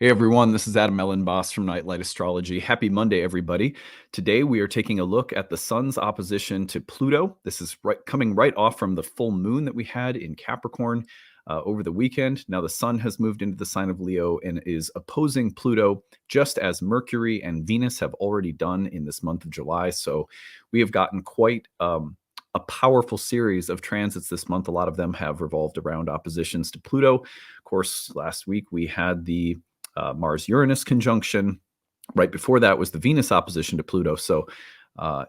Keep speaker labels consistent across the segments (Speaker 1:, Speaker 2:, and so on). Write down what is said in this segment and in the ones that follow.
Speaker 1: Hey everyone, this is Elenbaas from Nightlight Astrology. Happy Monday, everybody. Today we are taking a look at the sun's opposition to Pluto. This is coming right off from the full moon that we had in Capricorn over the weekend. Now the sun has moved into the sign of Leo and is opposing Pluto, just as Mercury and Venus have already done in this month of July. So we have gotten quite a powerful series of transits this month. A lot of them have revolved around oppositions to Pluto. Of course, last week we had the Mars-Uranus conjunction. Right before that was the Venus opposition to Pluto. So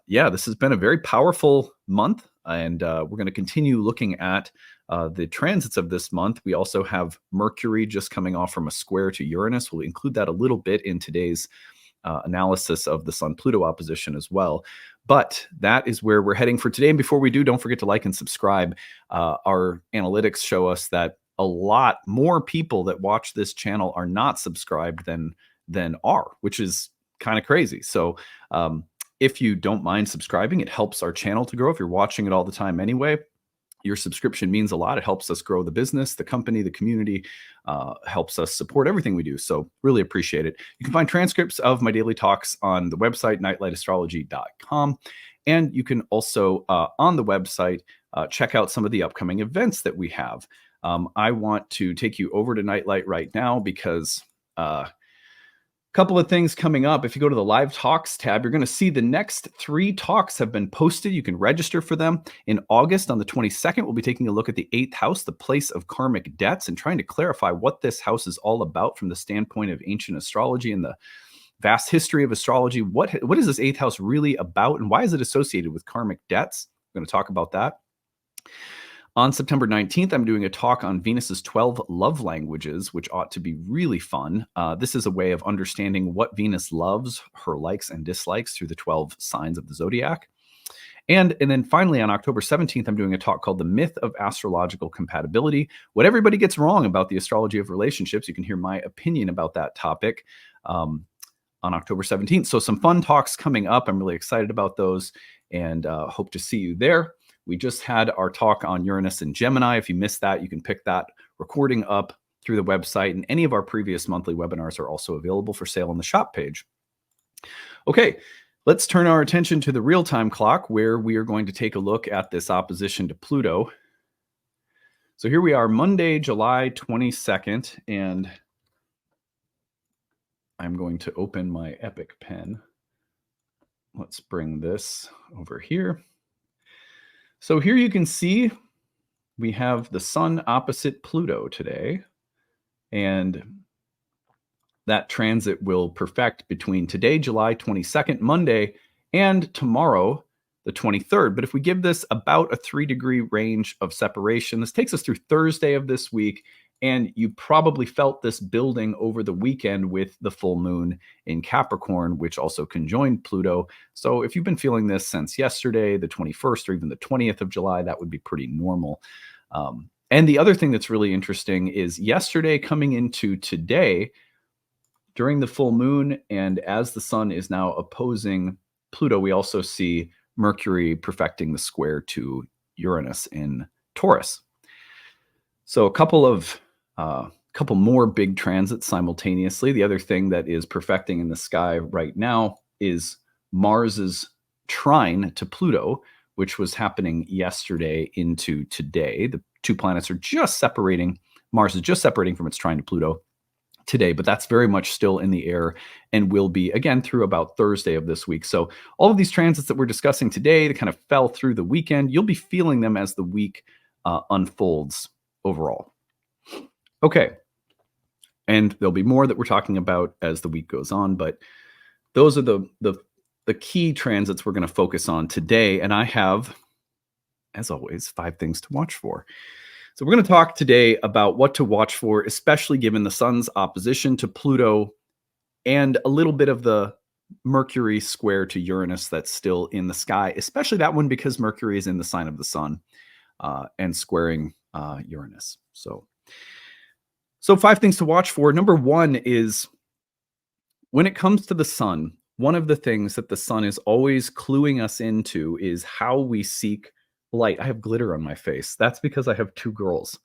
Speaker 1: yeah, this has been a very powerful month, and we're going to continue looking at the transits of this month. We also have Mercury just coming off from a square to Uranus. We'll include that a little bit in today's analysis of the Sun-Pluto opposition as well. But that is where we're heading for today. And before we do, don't forget to like and subscribe. Our analytics show us that a lot more people that watch this channel are not subscribed than are, which is kind of crazy. So if you don't mind subscribing, it helps our channel to grow. If you're watching it all the time anyway, your subscription means a lot. It helps us grow the business, the company, the community, helps us support everything we do. So really appreciate it. You can find transcripts of my daily talks on the website, nightlightastrology.com. And you can also, on the website, check out some of the upcoming events that we have. I want to take you over to Nightlight right now because a couple of things coming up. If you go to the live talks tab, you're going to see the next 3 talks have been posted. You can register for them. In August, on the 22nd, we'll be taking a look at the 8th house, the place of karmic debts, and trying to clarify what this house is all about from the standpoint of ancient astrology and the vast history of astrology. What is this 8th house really about, and why is it associated with karmic debts? We're going to talk about that. On September 19th, I'm doing a talk on Venus's 12 love languages, which ought to be really fun. This is a way of understanding what Venus loves, her likes and dislikes through the 12 signs of the zodiac. And then finally, on October 17th, I'm doing a talk called The Myth of Astrological Compatibility. What everybody gets wrong about the astrology of relationships. You can hear my opinion about that topic on October 17th. So some fun talks coming up. I'm really excited about those and hope to see you there. We just had our talk on Uranus and Gemini. If you missed that, you can pick that recording up through the website, and any of our previous monthly webinars are also available for sale on the shop page. Okay, let's turn our attention to the real-time clock, where we are going to take a look at this opposition to Pluto. So here we are, Monday, July 22nd, and I'm going to open my Epic pen. Let's bring this over here. So here you can see we have the sun opposite Pluto today, and that transit will perfect between today, July 22nd, Monday, and tomorrow, the 23rd. But if we give this about a 3-degree range of separation, this takes us through Thursday of this week, and you probably felt this building over the weekend with the full moon in Capricorn, which also conjoined Pluto. So if you've been feeling this since yesterday, the 21st, or even the 20th of July, that would be pretty normal. And the other thing that's really interesting is yesterday coming into today, during the full moon, and as the sun is now opposing Pluto, we also see Mercury perfecting the square to Uranus in Taurus. So a couple more big transits simultaneously. The other thing that is perfecting in the sky right now is Mars's trine to Pluto, which was happening yesterday into today. The 2 planets are just separating. Mars is just separating from its trine to Pluto today, but that's very much still in the air and will be again through about Thursday of this week. So all of these transits that we're discussing today, that kind of fell through the weekend, you'll be feeling them as the week unfolds overall. Okay. And there'll be more that we're talking about as the week goes on, but those are the key transits we're going to focus on today. And I have, as always, 5 things to watch for. So we're going to talk today about what to watch for, especially given the sun's opposition to Pluto and a little bit of the Mercury square to Uranus that's still in the sky, especially that one because Mercury is in the sign of the sun and squaring Uranus. So 5 things to watch for. Number 1 is when it comes to the sun, one of the things that the sun is always cluing us into is how we seek light. I have glitter on my face. That's because I have 2 girls.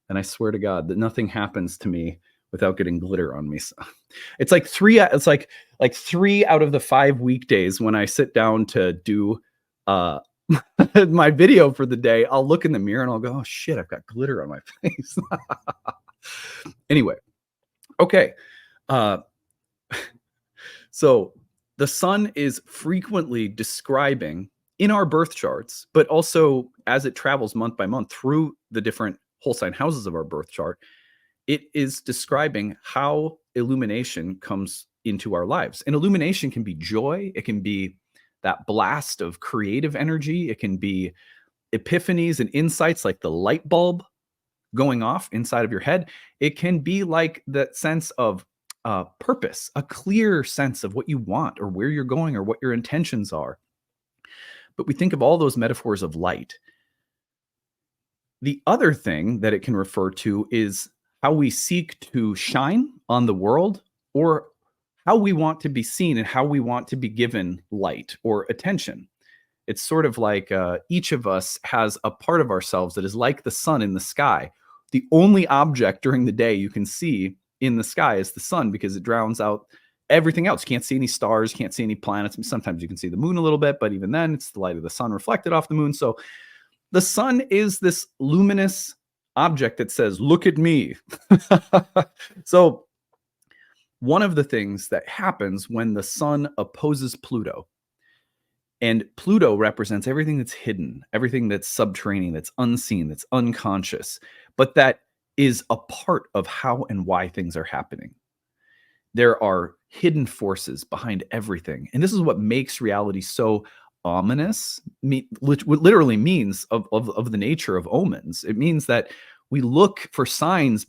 Speaker 1: And I swear to God that nothing happens to me without getting glitter on me. So it's like it's like 3 out of the 5 weekdays when I sit down to do my video for the day, I'll look in the mirror and I'll go, oh shit, I've got glitter on my face. Anyway, okay. So the sun is frequently describing in our birth charts, but also as it travels month by month through the different whole sign houses of our birth chart, it is describing how illumination comes into our lives. And illumination can be joy, it can be that blast of creative energy, it can be epiphanies and insights like the light bulb going off inside of your head. It can be like that sense of purpose, a clear sense of what you want or where you're going or what your intentions are. But we think of all those metaphors of light. The other thing that it can refer to is how we seek to shine on the world, or how we want to be seen and how we want to be given light or attention. It's sort of like each of us has a part of ourselves that is like the sun in the sky. The only object during the day you can see in the sky is the sun, because it drowns out everything else. You can't see any stars, can't see any planets. Sometimes you can see the moon a little bit, but even then it's the light of the sun reflected off the moon. So the sun is this luminous object that says, look at me. So one of the things that happens when the sun opposes Pluto, and Pluto represents everything that's hidden, everything that's subterranean, that's unseen, that's unconscious, but that is a part of how and why things are happening. There are hidden forces behind everything. And this is what makes reality so ominous, which literally means of the nature of omens. It means that we look for signs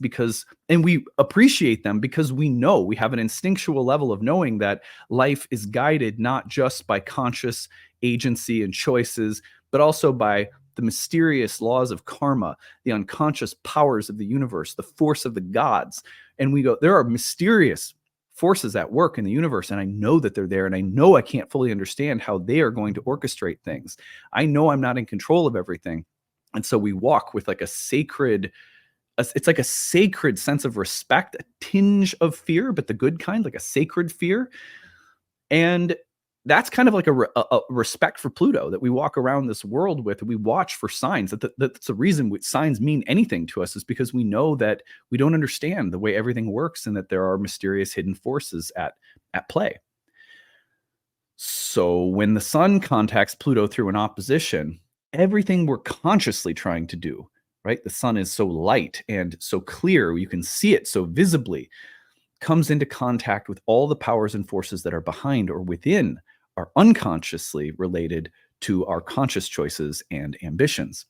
Speaker 1: and we appreciate them because we know, we have an instinctual level of knowing that life is guided not just by conscious agency and choices, but also by the mysterious laws of karma, the unconscious powers of the universe, the force of the gods. And we go, there are mysterious forces at work in the universe, and I know that they're there, and I know I can't fully understand how they are going to orchestrate things. I know I'm not in control of everything. And so we walk with like it's like a sacred sense of respect, a tinge of fear, but the good kind, like a sacred fear. And that's kind of like a respect for Pluto that we walk around this world with. We watch for signs. That's the reason signs mean anything to us, is because we know that we don't understand the way everything works and that there are mysterious hidden forces at play. So when the sun contacts Pluto through an opposition, everything we're consciously trying to do, right? The sun is so light and so clear, you can see it so visibly, comes into contact with all the powers and forces that are behind or within, are unconsciously related to our conscious choices and ambitions.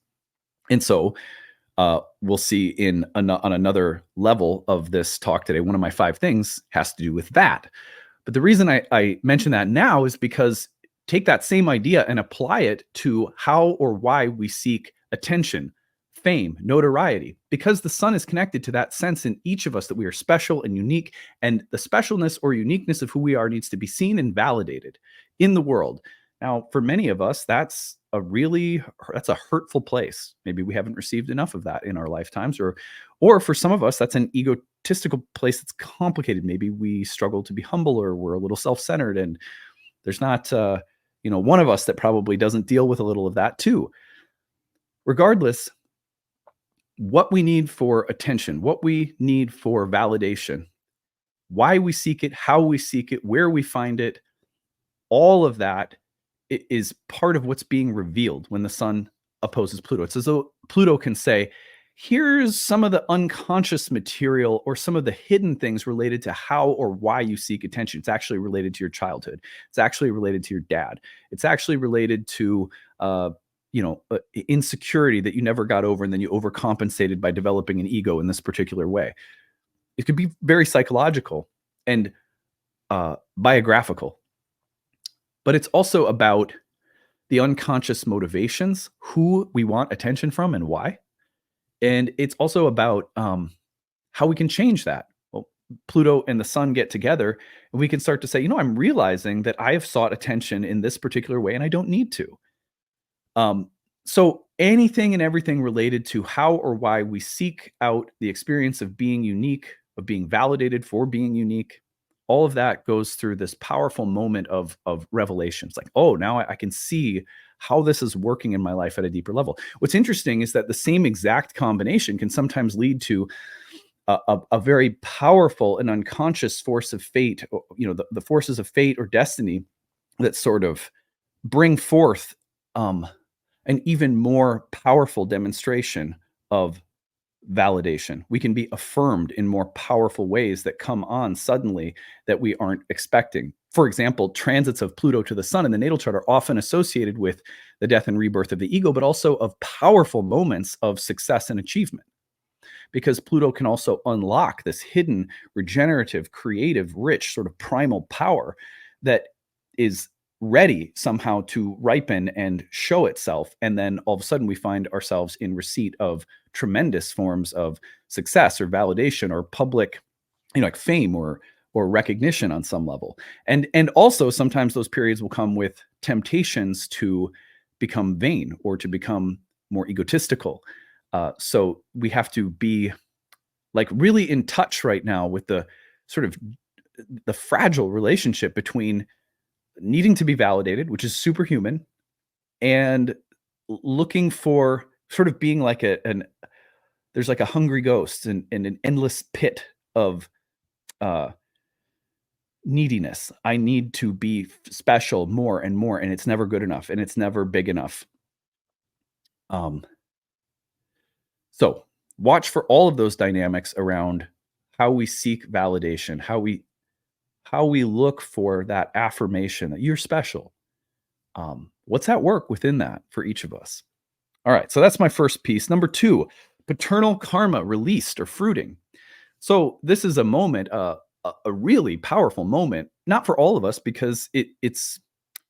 Speaker 1: And so we'll see on another level of this talk today, one of my 5 things has to do with that. But the reason I mention that now is because take that same idea and apply it to how or why we seek attention, fame, notoriety, because the sun is connected to that sense in each of us that we are special and unique, and the specialness or uniqueness of who we are needs to be seen and validated in the world. Now, for many of us, that's a hurtful place. Maybe we haven't received enough of that in our lifetimes, or for some of us, that's an egotistical place that's complicated. Maybe we struggle to be humble, or we're a little self-centered, and there's not one of us that probably doesn't deal with a little of that too. Regardless, what we need for attention, what we need for validation, why we seek it, how we seek it, where we find it, all of that is part of what's being revealed when the sun opposes Pluto. It's as though Pluto can say, here's some of the unconscious material or some of the hidden things related to how or why you seek attention. It's actually related to your childhood. It's actually related to your dad. It's actually related to insecurity that you never got over, and then you overcompensated by developing an ego in this particular way. It could be very psychological and biographical, but it's also about the unconscious motivations, who we want attention from and why. And it's also about how we can change that. Well, Pluto and the sun get together, and we can start to say, I'm realizing that I have sought attention in this particular way, and I don't need to. So anything and everything related to how or why we seek out the experience of being unique, of being validated for being unique. All of that goes through this powerful moment of revelation. It's like, oh, now I can see how this is working in my life at a deeper level. What's interesting is that the same exact combination can sometimes lead to a very powerful and unconscious force of fate, the forces of fate or destiny that sort of bring forth an even more powerful demonstration of validation. We can be affirmed in more powerful ways that come on suddenly that we aren't expecting. For example, transits of Pluto to the sun in the natal chart are often associated with the death and rebirth of the ego, but also of powerful moments of success and achievement. Because Pluto can also unlock this hidden, regenerative, creative, rich, sort of primal power that is ready somehow to ripen and show itself. And then all of a sudden we find ourselves in receipt of tremendous forms of success or validation or public, like fame or recognition on some level. And also sometimes those periods will come with temptations to become vain or to become more egotistical. So we have to be like really in touch right now with the sort of the fragile relationship between needing to be validated, which is superhuman, and looking for sort of being like there's like a hungry ghost and an endless pit of neediness. I need to be special more and more, and it's never good enough, and it's never big enough. So watch for all of those dynamics around how we seek validation, how we look for that affirmation that you're special. What's at work within that for each of us? All right, so that's my first piece. Number 2, paternal karma released or fruiting. So this is a moment, a really powerful moment, not for all of us because it's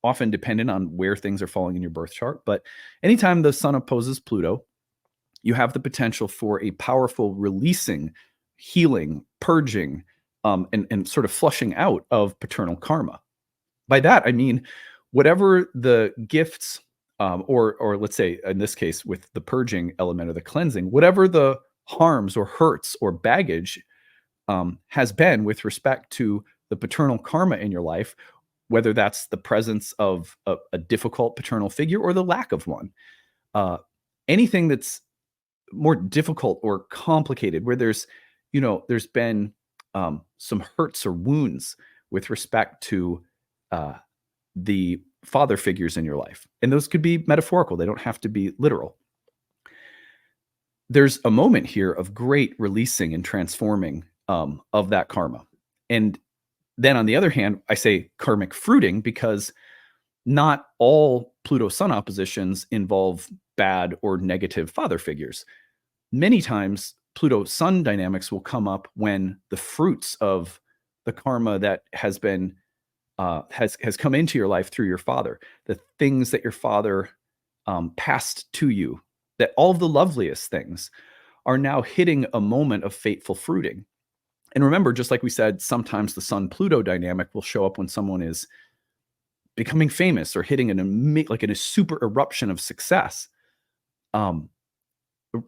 Speaker 1: often dependent on where things are falling in your birth chart. But anytime the sun opposes Pluto, you have the potential for a powerful releasing, healing, purging, and sort of flushing out of paternal karma. By that, I mean, whatever the gifts, or let's say in this case with the purging element or the cleansing, whatever the harms or hurts or baggage has been with respect to the paternal karma in your life, whether that's the presence of a difficult paternal figure or the lack of one, anything that's more difficult or complicated, where there's been some hurts or wounds with respect to the father figures in your life. And those could be metaphorical. They don't have to be literal. There's a moment here of great releasing and transforming of that karma. And then on the other hand, I say karmic fruiting because not all Pluto Sun oppositions involve bad or negative father figures. Many times Pluto Sun dynamics will come up when the fruits of the karma that has been has come into your life through your father, the things that your father passed to you, that all of the loveliest things are now hitting a moment of fateful fruiting. And remember, just like we said, sometimes the Sun Pluto dynamic will show up when someone is becoming famous or hitting like in a super eruption of success.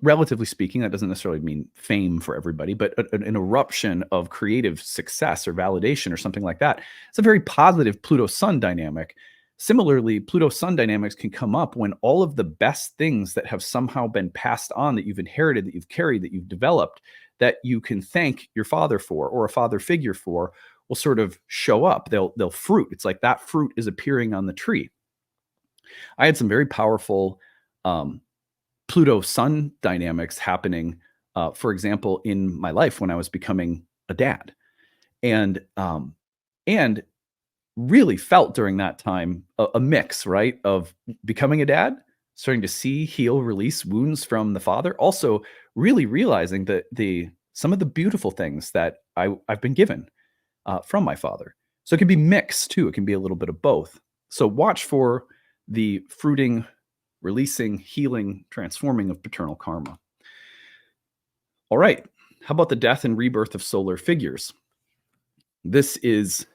Speaker 1: Relatively speaking, that doesn't necessarily mean fame for everybody, but an eruption of creative success or validation or something like that. It's a very positive Pluto Sun dynamic. Similarly, Pluto Sun dynamics can come up when all of the best things that have somehow been passed on, that you've inherited, that you've carried, that you've developed, that you can thank your father for or a father figure for, will sort of show up. They'll fruit. It's like that fruit is appearing on the tree. I had some very powerful Pluto Sun dynamics happening, for example, in my life when I was becoming a dad, and really felt during that time a mix, right, of becoming a dad, starting to see, heal, release wounds from the father, also really realizing that some of the beautiful things that I've been given from my father. So it can be mixed too. It can be a little bit of both. So watch for the fruiting, releasing, healing, transforming of paternal karma. All right. How about the death and rebirth of solar figures? This is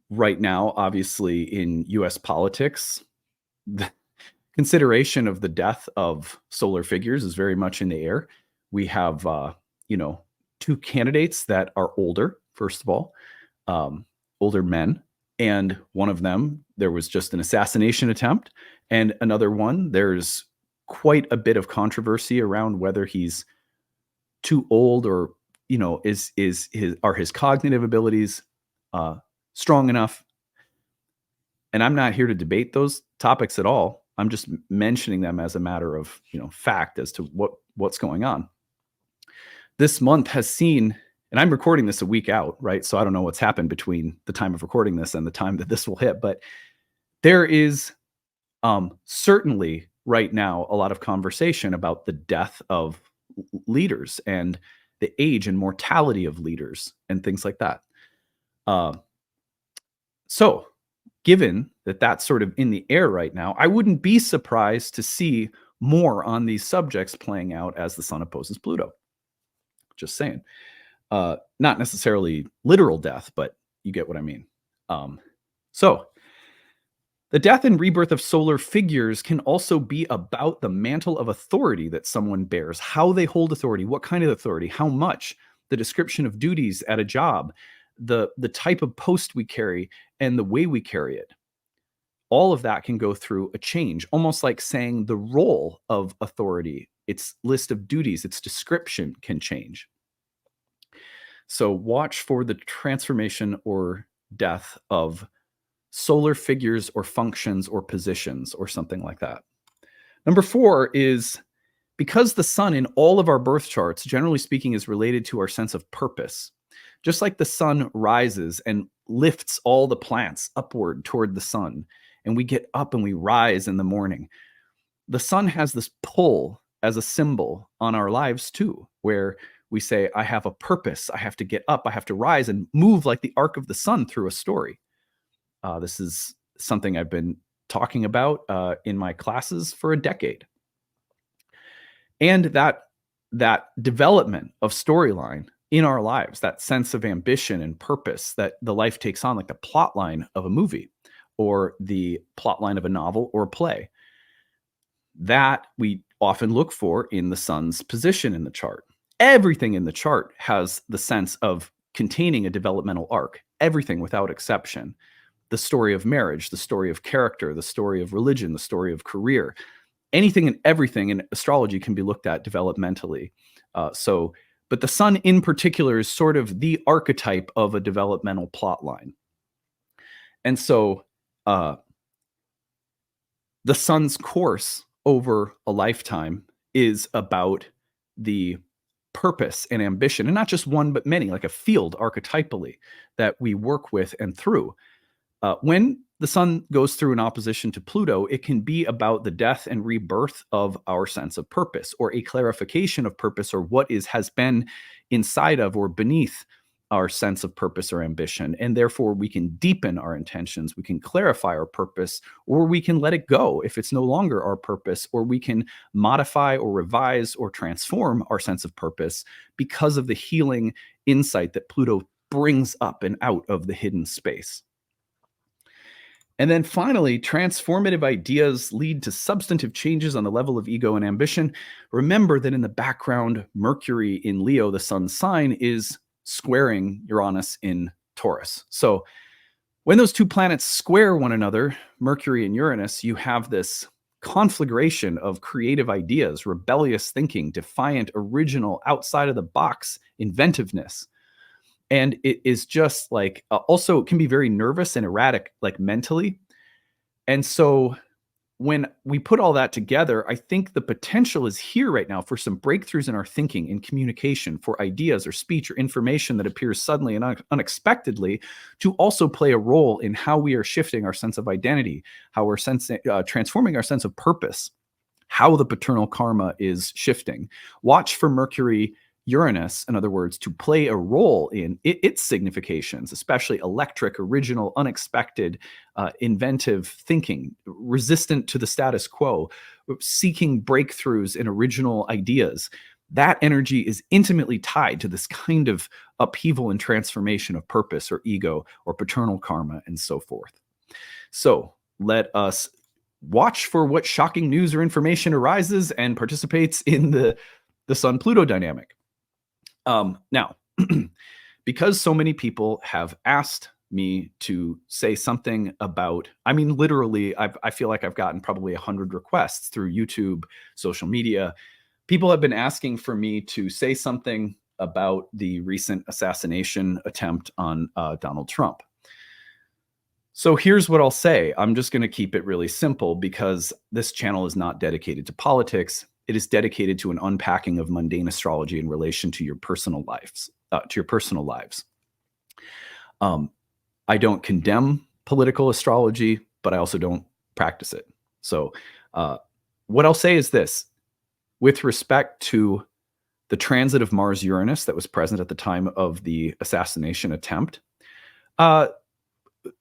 Speaker 1: right now, obviously, in US politics. The consideration of the death of solar figures is very much in the air. We have two candidates that are older, first of all, older men. And one of them, there was just an assassination attempt. And another one, there's quite a bit of controversy around whether he's too old or, are his cognitive abilities strong enough. And I'm not here to debate those topics at all. I'm just mentioning them as a matter of, fact as to what's going on. This month has seen, and I'm recording this a week out, right? So I don't know what's happened between the time of recording this and the time that this will hit, but there is certainly right now a lot of conversation about the death of leaders and the age and mortality of leaders and things like that. So given that that's sort of in the air right now, I wouldn't be surprised to see more on these subjects playing out as the sun opposes Pluto. Just saying. Not necessarily literal death, but you get what I mean. So the death and rebirth of solar figures can also be about the mantle of authority that someone bears, how they hold authority, what kind of authority, how much, the description of duties at a job, the type of post we carry, and the way we carry it. All of that can go through a change, almost like saying the role of authority, its list of duties, its description can change. So watch for the transformation or death of solar figures or functions or positions or something like that. Number 4 is because the sun in all of our birth charts, generally speaking, is related to our sense of purpose. Just like the sun rises and lifts all the plants upward toward the sun, and we get up and we rise in the morning, the sun has this pull as a symbol on our lives too, where we say, I have a purpose, I have to get up, I have to rise and move like the arc of the sun through a story. This is something I've been talking about in my classes for a decade. And that development of storyline in our lives, that sense of ambition and purpose that the life takes on, like the plot line of a movie or the plot line of a novel or a play, that we often look for in the sun's position in the chart. Everything in the chart has the sense of containing a developmental arc, everything without exception. The story of marriage, the story of character, the story of religion, the story of career, anything and everything in astrology can be looked at developmentally. But the sun in particular is sort of the archetype of a developmental plot line. And so the sun's course over a lifetime is about the purpose and ambition, and not just one, but many, like a field archetypally that we work with and through. When the sun goes through an opposition to Pluto, it can be about the death and rebirth of our sense of purpose, or a clarification of purpose, or what has been inside of or beneath our sense of purpose or ambition. And therefore, we can deepen our intentions, we can clarify our purpose, or we can let it go if it's no longer our purpose, or we can modify or revise or transform our sense of purpose because of the healing insight that Pluto brings up and out of the hidden space. And then finally, transformative ideas lead to substantive changes on the level of ego and ambition. Remember that in the background, Mercury in Leo, the sun's sign, is squaring Uranus in Taurus. So when those two planets square one another, Mercury and Uranus, you have this conflagration of creative ideas, rebellious thinking, defiant, original, outside of the box inventiveness. And it is just like, also it can be very nervous and erratic, like mentally. And so when we put all that together, I think the potential is here right now for some breakthroughs in our thinking, in communication, for ideas or speech or information that appears suddenly and unexpectedly to also play a role in how we are shifting our sense of identity, how we're transforming our sense of purpose, how the paternal karma is shifting. Watch for Mercury Uranus, in other words, to play a role in its significations, especially electric, original, unexpected, inventive thinking, resistant to the status quo, seeking breakthroughs in original ideas. That energy is intimately tied to this kind of upheaval and transformation of purpose or ego or paternal karma and so forth. So let us watch for what shocking news or information arises and participates in the Sun-Pluto dynamic. Now, because so many people have asked me to say something about, I mean, literally, I feel like I've gotten probably 100 requests through YouTube, social media. People have been asking for me to say something about the recent assassination attempt on Donald Trump. So here's what I'll say. I'm just going to keep it really simple because this channel is not dedicated to politics. It is dedicated to an unpacking of mundane astrology in relation to your personal lives. I don't condemn political astrology, but I also don't practice it. So, what I'll say is this: with respect to the transit of Mars Uranus that was present at the time of the assassination attempt, uh,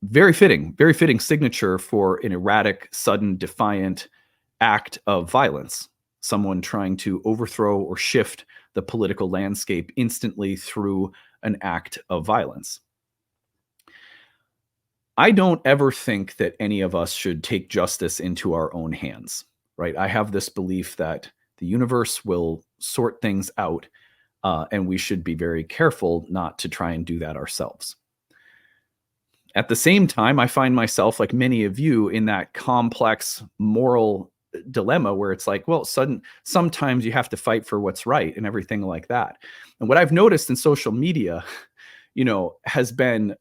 Speaker 1: very fitting signature for an erratic, sudden, defiant act of violence. Someone trying to overthrow or shift the political landscape instantly through an act of violence. I don't ever think that any of us should take justice into our own hands, right? I have this belief that the universe will sort things out, and we should be very careful not to try and do that ourselves. At the same time, I find myself, like many of you, in that complex moral dilemma where it's like, well, sometimes you have to fight for what's right and everything like that. And what I've noticed in social media, has been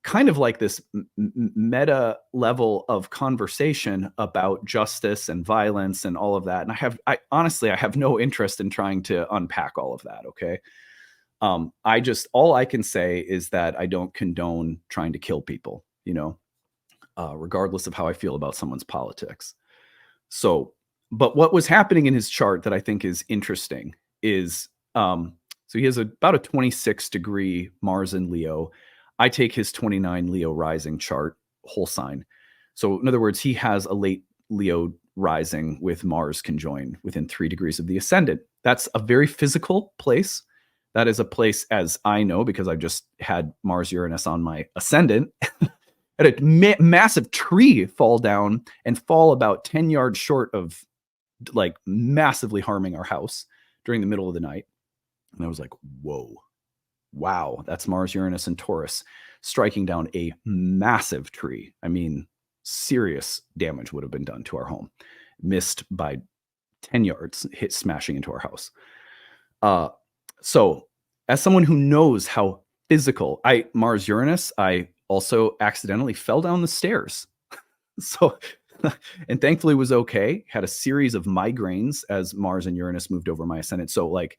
Speaker 1: kind of like this meta level of conversation about justice and violence and all of that. And I honestly have no interest in trying to unpack all of that. Okay. All I can say is that I don't condone trying to kill people, regardless of how I feel about someone's politics. So, but what was happening in his chart that I think is interesting is, so he has about a 26-degree Mars in Leo. I take his 29 Leo rising chart, whole sign. So in other words, he has a late Leo rising with Mars conjoined within 3 degrees of the ascendant. That's a very physical place. That is a place, as I know, because I've just had Mars Uranus on my ascendant, had a massive tree fall down and fall about 10 yards short of like massively harming our house during the middle of the night. And I was like, whoa, wow, that's Mars, Uranus, and Taurus striking down a massive tree. I mean, serious damage would have been done to our home. Missed by 10 yards, smashing into our house. So as someone who knows how physical, Mars, Uranus, I also accidentally fell down the stairs. So, and thankfully was okay. Had a series of migraines as Mars and Uranus moved over my ascendant. So like,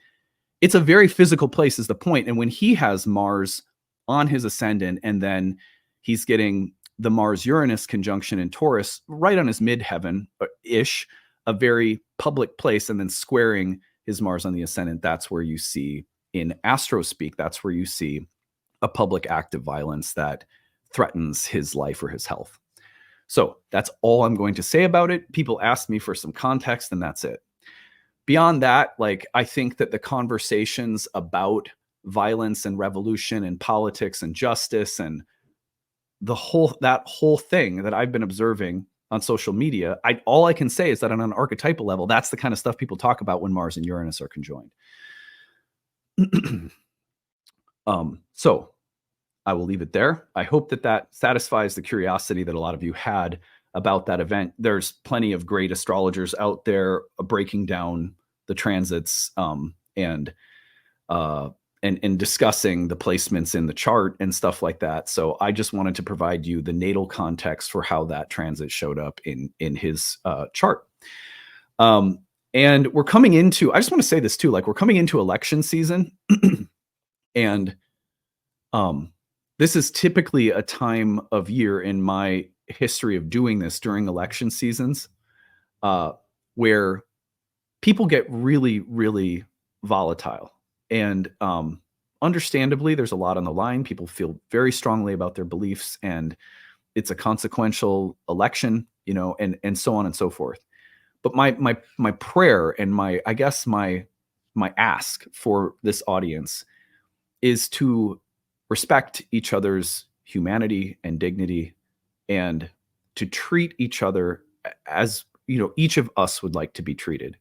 Speaker 1: it's a very physical place is the point. And when he has Mars on his ascendant, and then he's getting the Mars-Uranus conjunction in Taurus right on his midheaven-ish, a very public place, and then squaring his Mars on the ascendant, that's where you see, in astro speak, that's where you see a public act of violence that threatens his life or his health. So that's all I'm going to say about it. People asked me for some context, and that's it. Beyond that, like, I think that the conversations about violence and revolution and politics and justice and that whole thing that I've been observing on social media, all I can say is that on an archetypal level, that's the kind of stuff people talk about when Mars and Uranus are conjoined. So I will leave it there. I hope that satisfies the curiosity that a lot of you had about that event. There's plenty of great astrologers out there breaking down the transits and discussing the placements in the chart and stuff like that. So I just wanted to provide you the natal context for how that transit showed up in his chart. And we're coming into, I just want to say this too, like, we're coming into election season. And this is typically a time of year in my history of doing this during election seasons where people get really, really volatile. And understandably, there's a lot on the line. People feel very strongly about their beliefs, and it's a consequential election, and so on and so forth. But my prayer and my ask for this audience is to respect each other's humanity and dignity, and to treat each other as, each of us would like to be treated.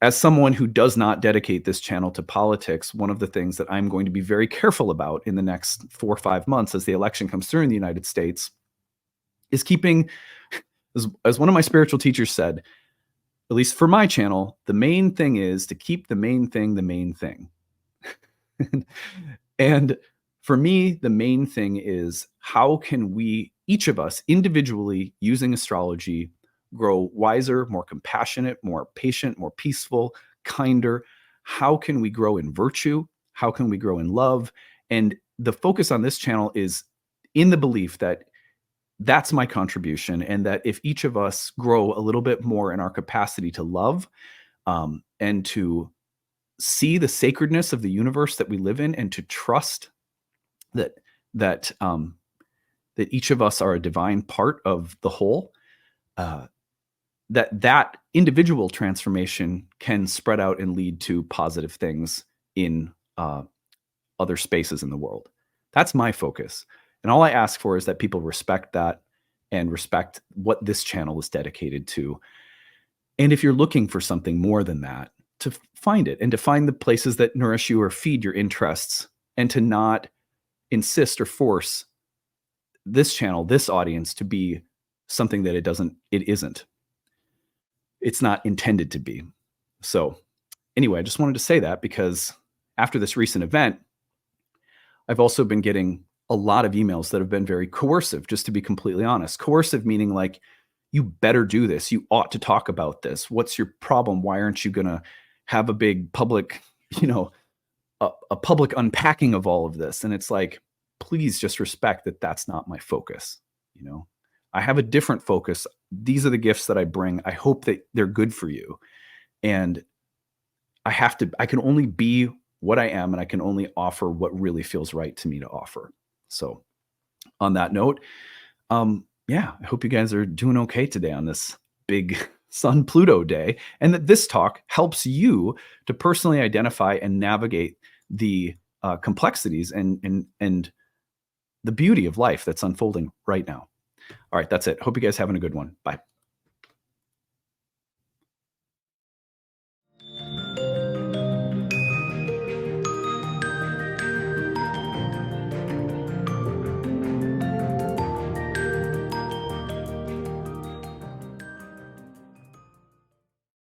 Speaker 1: as someone who does not dedicate this channel to politics, one of the things that I'm going to be very careful about in the next 4 or 5 months as the election comes through in the United States is keeping, as one of my spiritual teachers said, at least for my channel, the main thing is to keep the main thing the main thing. And for me, the main thing is how can we, each of us individually using astrology, grow wiser, more compassionate, more patient, more peaceful, kinder? How can we grow in virtue? How can we grow in love? And the focus on this channel is in the belief that that's my contribution, and that if each of us grow a little bit more in our capacity to love, and to see the sacredness of the universe that we live in, and to trust that that that each of us are a divine part of the whole, that individual transformation can spread out and lead to positive things in other spaces in the world. That's my focus. And all I ask for is that people respect that and respect what this channel is dedicated to. And if you're looking for something more than that, to find it and to find the places that nourish you or feed your interests, and to not insist or force this channel, this audience, to be something that it isn't. It's not intended to be. So anyway, I just wanted to say that because after this recent event, I've also been getting a lot of emails that have been very coercive, just to be completely honest. Coercive meaning like, you better do this. You ought to talk about this. What's your problem? Why aren't you going to have a big public, a public unpacking of all of this? And it's like, please just respect that that's not my focus. I have a different focus. These are the gifts that I bring. I hope that they're good for you. And I can only be what I am, and I can only offer what really feels right to me to offer. So on that note, I hope you guys are doing okay today on this big Sun Pluto day, and that this talk helps you to personally identify and navigate the complexities and the beauty of life that's unfolding right now. All right, that's it. Hope you guys having a good one. Bye.